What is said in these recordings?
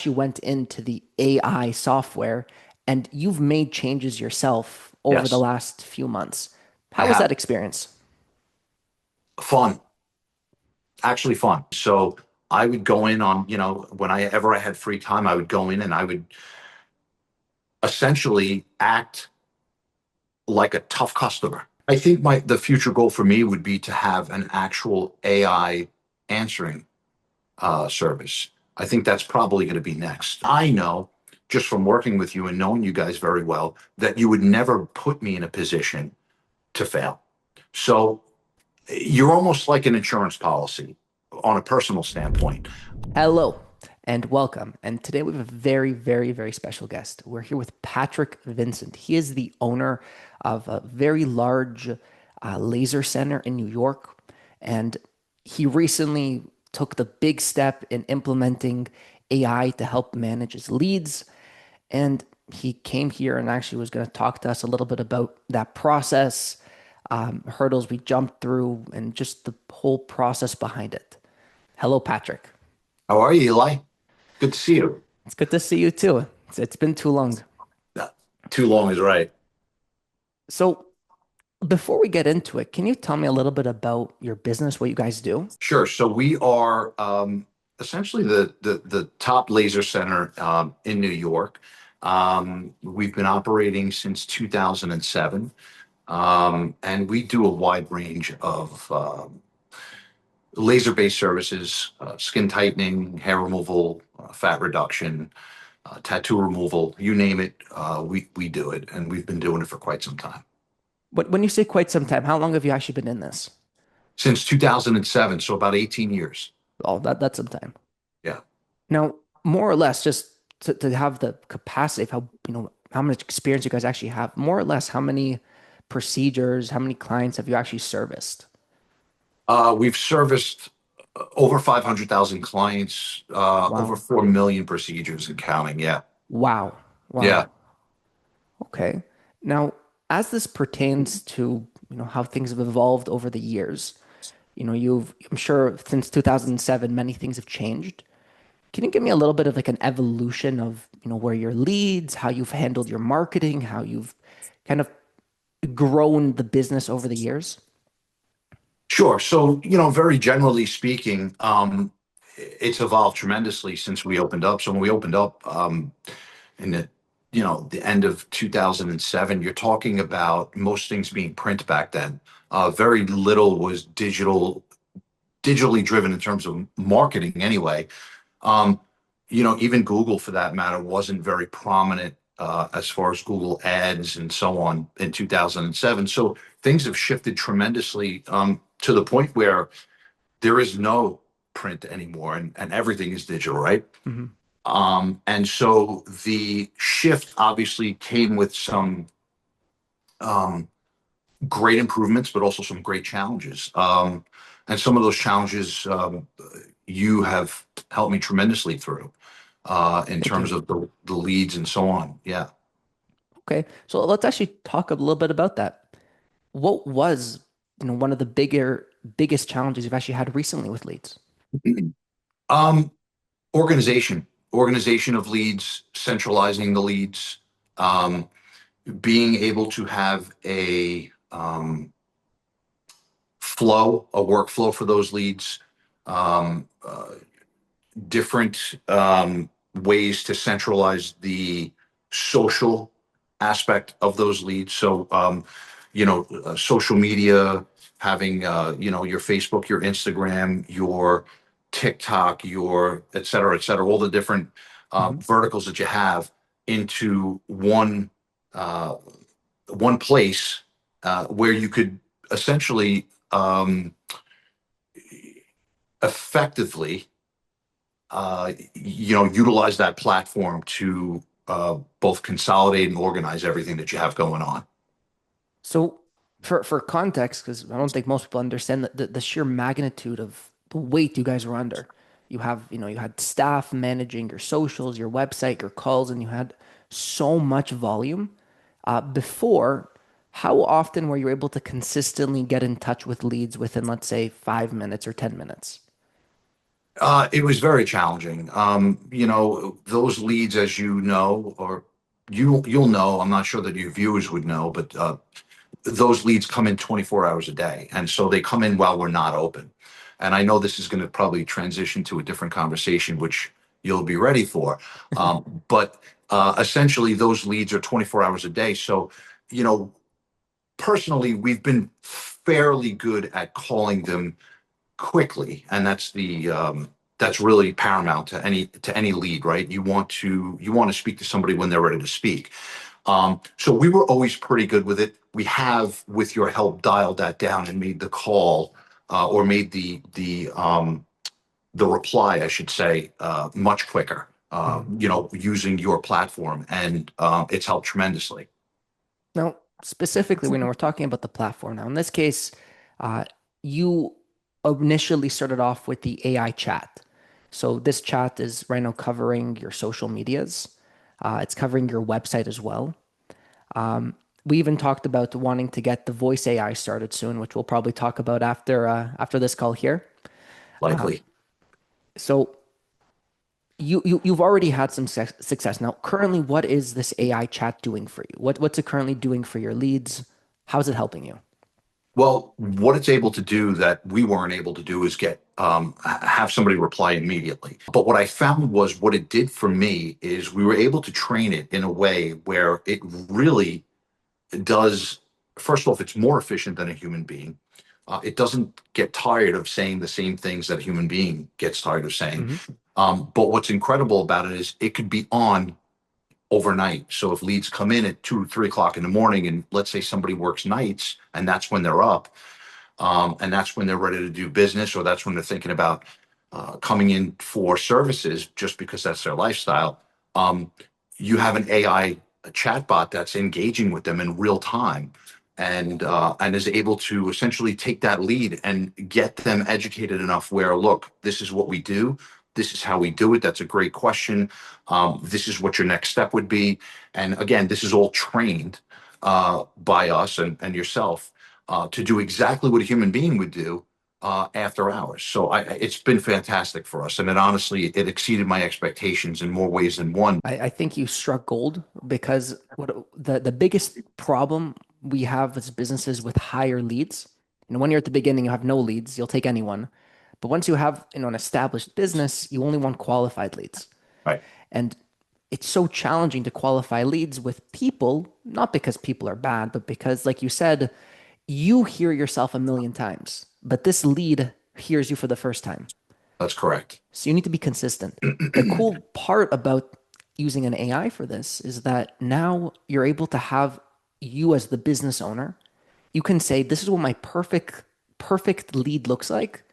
You went into the AI software and you've made changes yourself over the Yes, last few months. I How was that have. experience? Fun, actually fun. So I would go in on, whenever I had free time, I would go in and I would essentially act like a tough customer. I think the future goal for me would be to have an actual AI answering service. I think that's probably going to be next. I know just from working with you and knowing you guys very well that you would never put me in a position to fail. So you're almost like an insurance policy on a personal standpoint. Hello and welcome. And today we have a very, very, very special guest. We're here with Patrick Vincent. He is the owner of a very large laser center in New York. And he recently took the big step in implementing AI to help manage his leads. And he came here and actually was going to talk to us a little bit about that process, hurdles we jumped through, and just the whole process behind it. Hello, Patrick. How are you, Eli? Good to see you. It's good to see you too. It's been too long. Uh, Too long is right. So, before we get into it, can you tell me a little bit about your business, what you guys do? Sure. So we are essentially the top laser center in New York. We've been operating since 2007, and we do a wide range of laser-based services: skin tightening, hair removal, fat reduction, tattoo removal. You name it, we do it, and we've been doing it for quite some time. When you say quite some time, how long have you actually been in this? Since 2007, so about 18 years. Oh, that's some time. Yeah. Now, more or less, just to have the capacity of how much experience you guys actually have, more or less, how many procedures, how many clients have you actually serviced? We've serviced over 500,000 clients, over Wow. 4 million procedures and counting. Yeah. Wow. Wow. Yeah. Okay. Now, as this pertains to, how things have evolved over the years, I'm sure since 2007, many things have changed. Can you give me a little bit of like an evolution of, where your leads, how you've handled your marketing, how you've kind of grown the business over the years? Sure. So, very generally speaking, it's evolved tremendously since we opened up. So when we opened up in the end of 2007, you're talking about most things being print back then. Very little was digitally driven in terms of marketing anyway. Um, Even Google, for that matter, wasn't very prominent as far as Google Ads and so on in 2007. So things have shifted tremendously to the point where there is no print anymore, and everything is digital, right? Hmm. And so the shift obviously came with some um, great improvements, but also some great challenges. And some of those challenges you have helped me tremendously through in Thank terms you. of the leads and so on. Yeah. Okay. So let's actually talk a little bit about that. What was, one of the biggest challenges you've actually had recently with leads? Um, organization of leads, centralizing the leads, um, being able to have a workflow for those leads, um, different ways to centralize the social aspect of those leads. So, social media, having, your Facebook, your Instagram, your TikTok, your et cetera, all the different Hmm. verticals that you have into uh, one place where you could essentially effectively utilize that platform to both consolidate and organize everything that you have going on. So for context, because I don't think most people understand the sheer magnitude of the weight you guys were under. You had staff managing your socials, your website, your calls, and you had so much volume. Before, how often were you able to consistently get in touch with leads within, let's say, 5 minutes or 10 minutes? It was very challenging. Those leads, as you know, or you'll know, I'm not sure that your viewers would know, but those leads come in 24 hours a day. And so they come in while we're not open. And I know this is going to probably transition to a different conversation, which you'll be ready for. But essentially, those leads are 24 hours a day. So, you know, personally, we've been fairly good at calling them quickly, and that's really paramount to any lead, right? You want to speak to somebody when they're ready to speak. So we were always pretty good with it. We have, with your help, dialed that down and made the call, or made the reply, I should say, much quicker. Mhm. Using your platform, and it's helped tremendously. Now, specifically, we know we're talking about the platform now. In this case, uh, you initially started off with the AI chat. So this chat is right now covering your social medias. It's covering your website as well. We even talked about wanting to get the voice AI started soon, which we'll probably talk about after this call here. Likely. So you've already had some success. Now, currently, what is this AI chat doing for you? What's it currently doing for your leads? How is it helping you? Well, what it's able to do that we weren't able to do is have somebody reply immediately. But what I found was what it did for me is we were able to train it in a way where it really does. First off, it's more efficient than a human being. It doesn't get tired of saying the same things that a human being gets tired of saying. Hmm. But what's incredible about it is it could be on overnight. So if leads come in at 2 or 3 o'clock in the morning, and let's say somebody works nights and that's when they're up, and that's when they're ready to do business, or that's when they're thinking about coming in for services, just because that's their lifestyle. Um, you have an AI chatbot that's engaging with them in real time, and is able to essentially take that lead and get them educated enough where, look, this is what we do. This is how we do it. That's a great question. This is what your next step would be. And again, this is all trained by us and yourself, to do exactly what a human being would do after hours. So it's been fantastic for us, and it exceeded my expectations in more ways than one. I think you struck gold because what the biggest problem we have as businesses with higher leads, when you're at the beginning, you have no leads, you'll take anyone. But once you have, an established business, you only want qualified leads. Right. And it's so challenging to qualify leads with people, not because people are bad, but because, like you said, you hear yourself a million times, but this lead hears you for the first time. That's correct. So you need to be consistent. The cool part about using an AI for this is that now you're able to have you as the business owner, you can say, this is what my perfect lead looks like.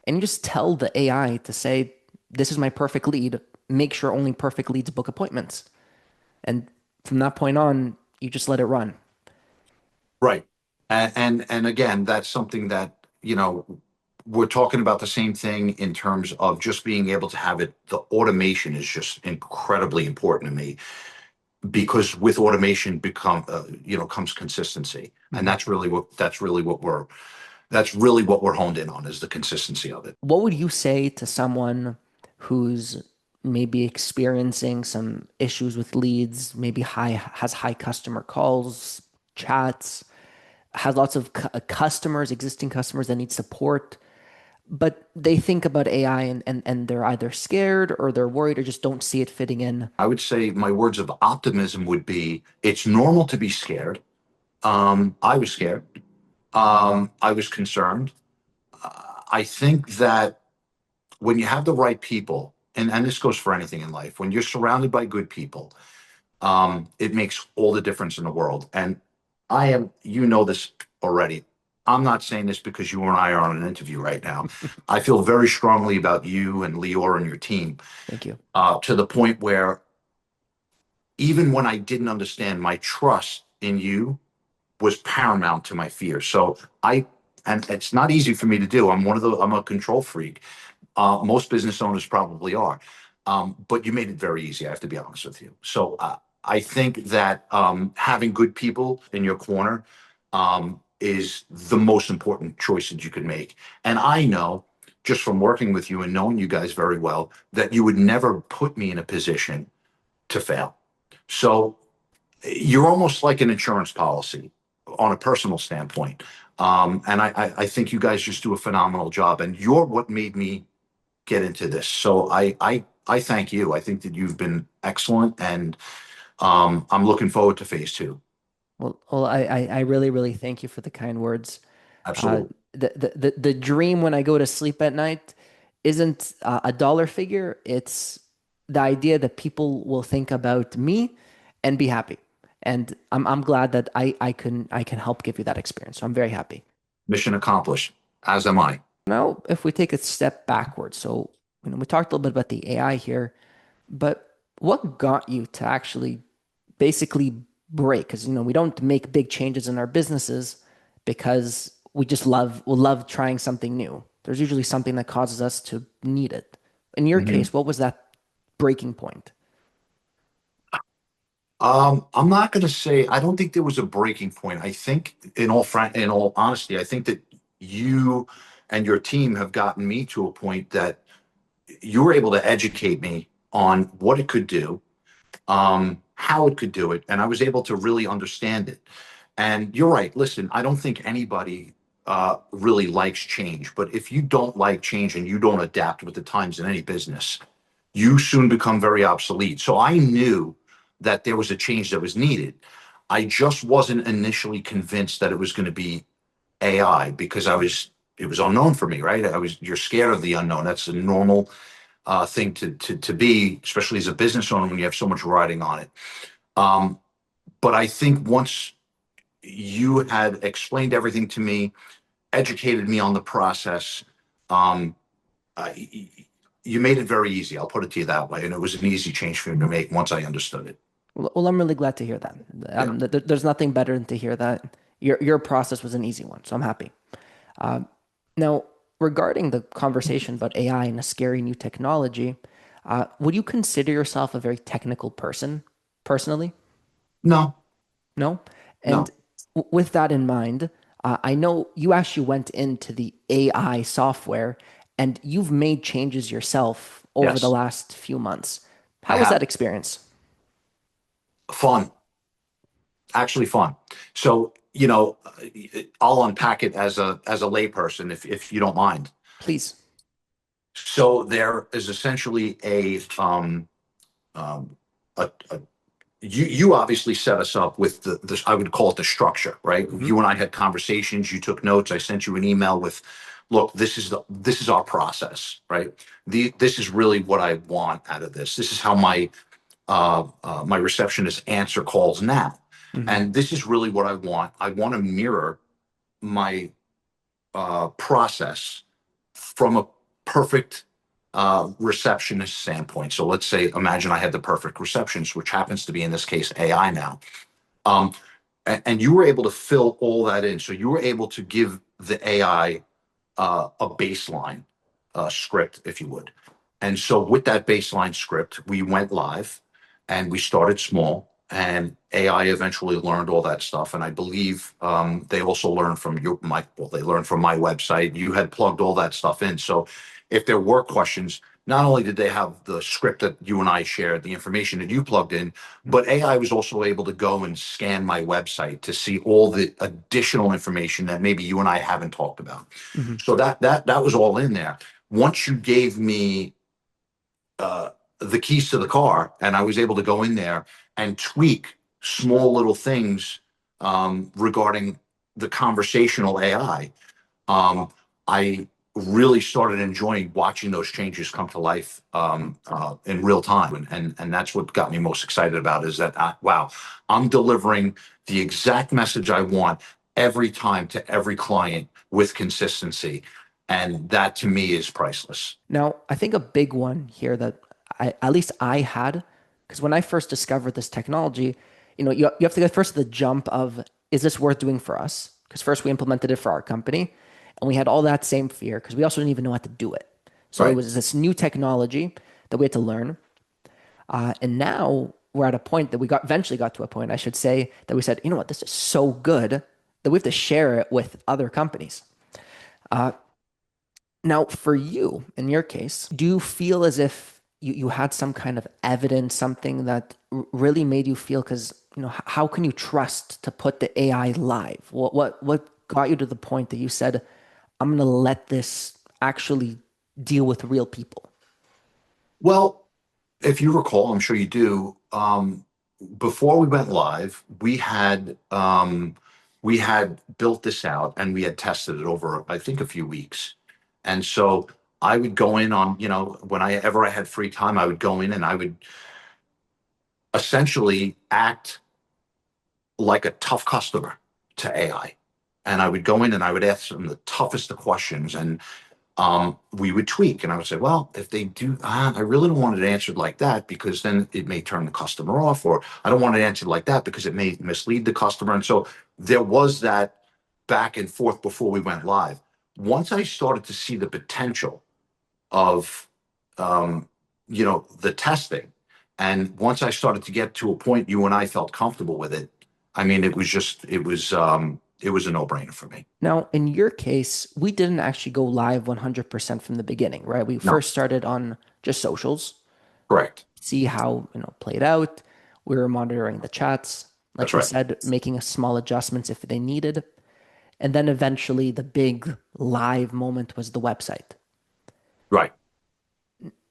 And you just tell the AI to say, this is my perfect lead. Make sure only perfect leads book appointments. And from that point on, you just let it run. Right. And again, that's something that, we're talking about the same thing in terms of just being able to have it. The automation is just incredibly important to me, because with automation comes consistency. And Mhm. that's really what we're honed in on, is the consistency of it. What would you say to someone who's maybe experiencing some issues with leads, maybe has high customer calls, chats, has lots of customers, existing customers that need support, but they think about AI and they're either scared or they're worried or just don't see it fitting in. I would say my words of optimism would be, it's normal to be scared. I was scared. I was concerned. I think that when you have the right people, and this goes for anything in life, when you're surrounded by good people, it makes all the difference in the world. And you know this already. I'm not saying this because you and I are on an interview right now. I feel very strongly about you and Lior and your team, Thank you. to the point where even when I didn't understand, my trust in you was paramount to my fear. And it's not easy for me to do. I'm a control freak. Most business owners probably are. But you made it very easy. I have to be honest with you. So I think that having good people in your corner is the most important choice that you could make. And I know just from working with you and knowing you guys very well, that you would never put me in a position to fail. So you're almost like an insurance policy on a personal standpoint. And I think you guys just do a phenomenal job. And you're what made me get into this. So I thank you. I think that you've been excellent, and I'm looking forward to phase two. Well, I really, really thank you for the kind words. Uh, Absolutely. the dream when I go to sleep at night isn't a dollar figure. It's the idea that people will think about me and be happy. And I'm glad that I can help give you that experience. So I'm very happy. Mission accomplished, as am I. Now, if we take a step backwards, so we talked a little bit about the AI here, but what got you to actually basically break? Because we don't make big changes in our businesses because we love trying something new. There's usually something that causes us to need it. In your Mhm. case, what was that breaking point? I'm not going to say. I don't think there was a breaking point. I think, in all honesty, I think that you and your team have gotten me to a point that you were able to educate me on what it could do, how it could do it, and I was able to really understand it. And you're right. Listen, I don't think anybody really likes change, but if you don't like change and you don't adapt with the times in any business, you soon become very obsolete. So I knew that there was a change that was needed. I just wasn't initially convinced that it was going to be AI because it was unknown for me, right? You're scared of the unknown. That's a normal thing to be, especially as a business owner when you have so much riding on it. Um, but I think once you had explained everything to me, educated me on the process, um, I, you made it very easy. I'll put it to you that way. And it was an easy change for me to make once I understood it. Well, I'm really glad to hear that. Yeah. There's nothing better than to hear that your process was an easy one. So I'm happy. Um, Now, regarding the conversation about AI and a scary new technology, would you consider yourself a very technical person personally? No, No? And no. with that in mind, I know you actually went into the AI software and you've made changes yourself over the Yes, last few months. I How was that have. experience? Fun, actually fun. So, I'll unpack it as a layperson if you don't mind. Please. So there is essentially um, a you obviously set us up with the I would call it the structure, right? Hmm. You and I had conversations, you took notes, I sent you an email with, look, this is our process, right? This is really what I want out of this. This is how my receptionist answer calls now. Hmm. And this is really what I want. I want to mirror my process from a perfect receptionist standpoint. So let's say, imagine I had the perfect receptionist, which happens to be in this case AI now. Um, and you were able to fill all that in. So you were able to give the AI a baseline script, if you would. And so with that baseline script, we went live and we started small. And AI eventually learned all that stuff. And I believe they also learned from they learned from my website. You had plugged all that stuff in. So if there were questions, not only did they have the script that you and I shared, the information that you plugged in, but AI was also able to go and scan my website to see all the additional information that maybe you and I haven't talked about. Hmm. So that was all in there. Once you gave me uh, the keys to the car, and I was able to go in there and tweak small little things regarding the conversational AI, I really started enjoying watching those changes come to life in real time, and that's what got me most excited about is that wow, I'm delivering the exact message I want every time to every client with consistency, and that to me is priceless. Now, I think a big one here that at least I had, because when I first discovered this technology, you have to get first the jump of, is this worth doing for us? Because first we implemented it for our company and we had all that same fear because we also didn't even know how to do it. So it Right. was this new technology that we had to learn. And now we're at a point that we eventually got to a point, I should say, that we said, you know what, this is so good that we have to share it with other companies. Now, for you, in your case, do you feel as if you had some kind of evidence, something that really made you feel, because, how can you trust to put the AI live? What got you to the point that you said, I'm going to let this actually deal with real people? Well, if you recall, I'm sure you do, before we went live, we had built this out and we had tested it over, I think, a few weeks. And so I would go in on, when I had free time, I would go in and I would essentially act like a tough customer to AI. And I would go in and I would ask them the toughest of questions, and we would tweak. And I would say, well, if they do, I really don't want it answered like that because then it may turn the customer off, or I don't want it answered like that because it may mislead the customer. And so there was that back and forth before we went live. Once I started to see the potential of, um, the testing, and once I started to get to a point you and I felt comfortable with it, I mean, it was a no-brainer for me. Now, in your case, we didn't actually go live 100% from the beginning, right? We No, first started on just socials, correct. see how, played out. We were monitoring the chats, like That's you right. said, making small adjustments if they needed. And then eventually the big live moment was the website. Right.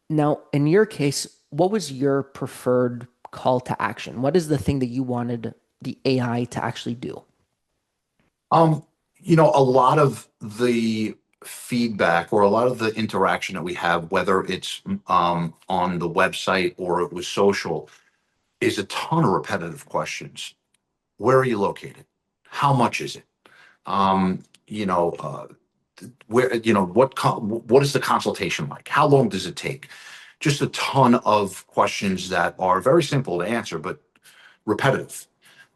Now, in your case, what was your preferred call to action? What is the thing that you wanted the AI to actually do? Um, a lot of the feedback or a lot of the interaction that we have, whether it's on the website or it was social, is a ton of repetitive questions. Where are you located? How much is it? Um, you know, uh, what is the consultation like? How long does it take? Just a ton of questions that are very simple to answer, but repetitive.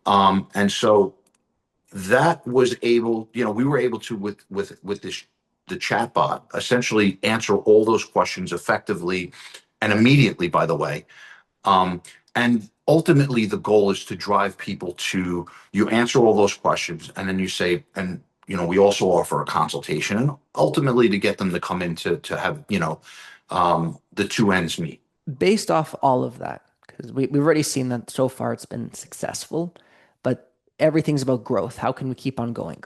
And so that was able, we were able to with this the chatbot essentially answer all those questions effectively and immediately, by the way. Um, and ultimately, the goal is to drive people to you answer all those questions, and then you say, and we also offer a consultation, and ultimately to get them to come in to have the two ends meet. Based off all of that, because we've already seen that so far it's been successful, but everything's about growth. How can we keep on going?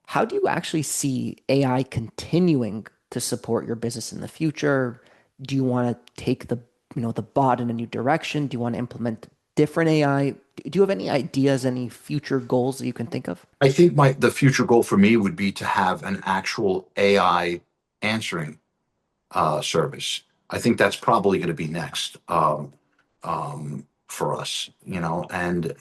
How do you actually see AI continuing to support your business in the future? Do you want to take the bot in a new direction? Do you want to implement different AI? Do you have any ideas, any future goals that you can think of? I think the future goal for me would be to have an actual AI answering service. I think that's probably going to be next for us, and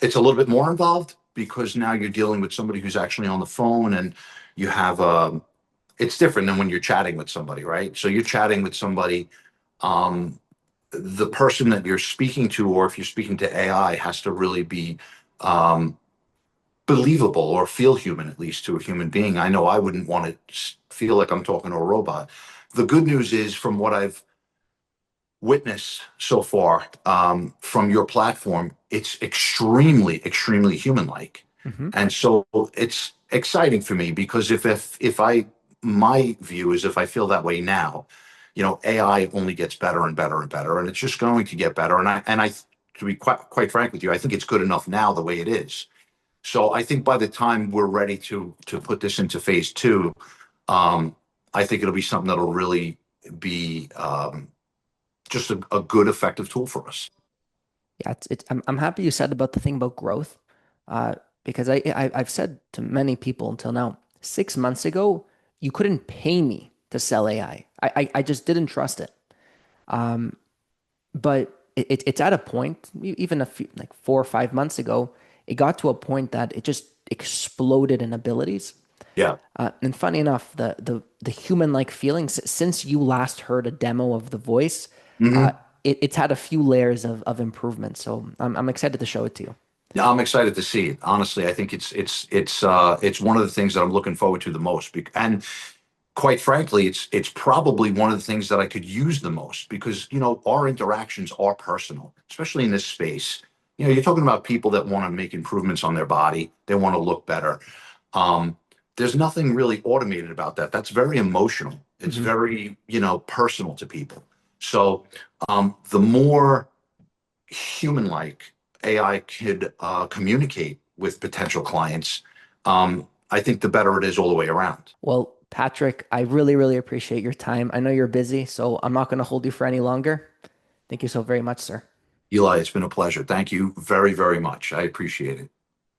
it's a little bit more involved because now you're dealing with somebody who's actually on the phone, and you have it's different than when you're chatting with somebody, right? So you're chatting with somebody, um, the person that you're speaking to, or if you're speaking to AI, has to really be um, believable or feel human, at least to a human being. I know I wouldn't want to feel like I'm talking to a robot. The good news is, from what I've witnessed so far from your platform, it's extremely, extremely human-like, Hmm. and so it's exciting for me because if I my view is if I feel that way now, AI only gets better and better and better, and it's just going to get better. And I to be quite frank with you, I think it's good enough now the way it is. So I think by the time we're ready to put this into phase two, um, I think it'll be something that'll really be just a good, effective tool for us. Yeah, I'm happy you said about the thing about growth, uh, because I've said to many people until now, 6 months ago, you couldn't pay me to sell AI. I just didn't trust it. Um, but it's at a point, even a few, like 4 or 5 months ago, it got to a point that it just exploded in abilities. Yeah. And funny enough, the human-like feelings since you last heard a demo of the voice, uh, Hmm. it's had a few layers of improvement. So I'm excited to show it to you. Yeah, I'm excited to see it. Honestly, I think it's one of the things that I'm looking forward to the most. And quite frankly, it's probably one of the things that I could use the most because our interactions are personal, especially in this space. You're talking about people that want to make improvements on their body, they want to look better. Um, there's nothing really automated about that. That's very emotional. It's Hmm. very, personal to people. So the more human-like AI could communicate with potential clients, I think the better it is all the way around. Well, Patrick, I really, really appreciate your time. I know you're busy, so I'm not going to hold you for any longer. Thank you so very much, sir. Eli, it's been a pleasure. Thank you very, very much. I appreciate it.